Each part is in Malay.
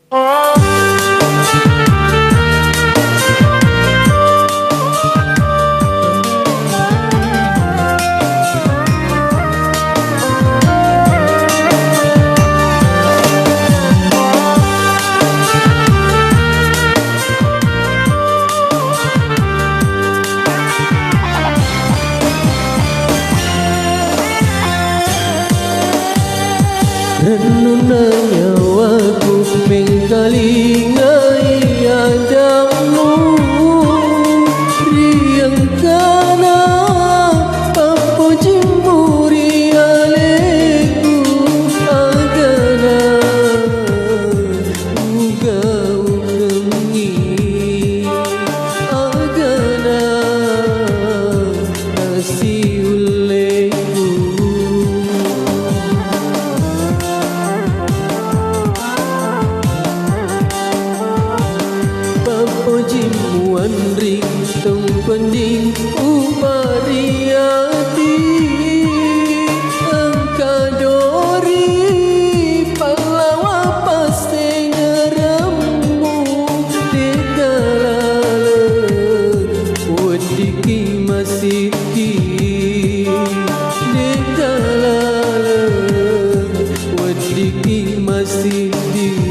Renungan nyawaku mengkalingai adamu riang kana papujimu rialeku agana uga ukengi agana kasih uleku Jimuan ring tempending upariati engkadori pahlawa pasti ngeramu degalala wadiki masiti degalala wadiki masiti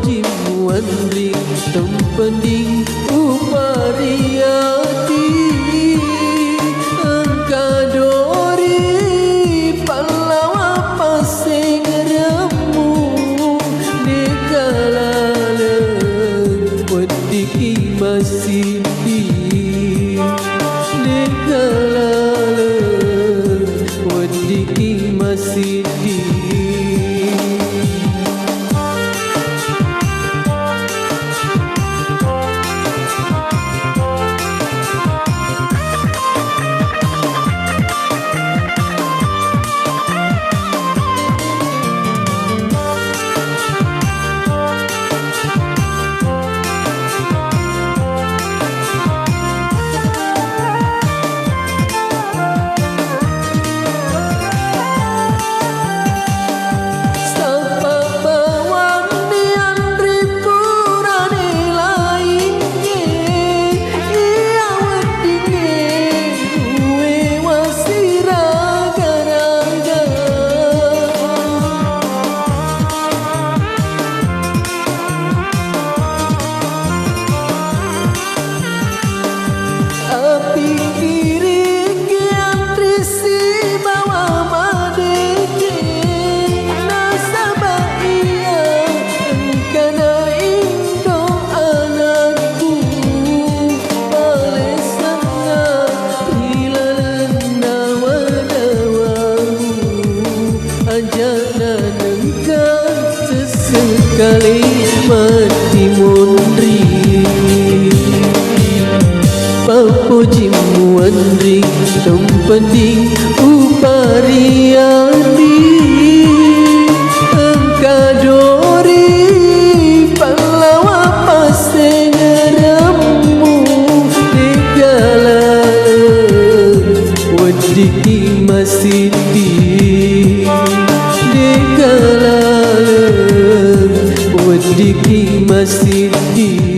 Jimuan ring tempending upariati engkadori pahlawa pasti ngeramu degalala wadiki masiti degalala wadiki masiti sekali mati mundri papujimuan ring tempending upariati engkadori pahlawa pasti ngeramu degalala Odiki masiti Dekalalam Odiki masiti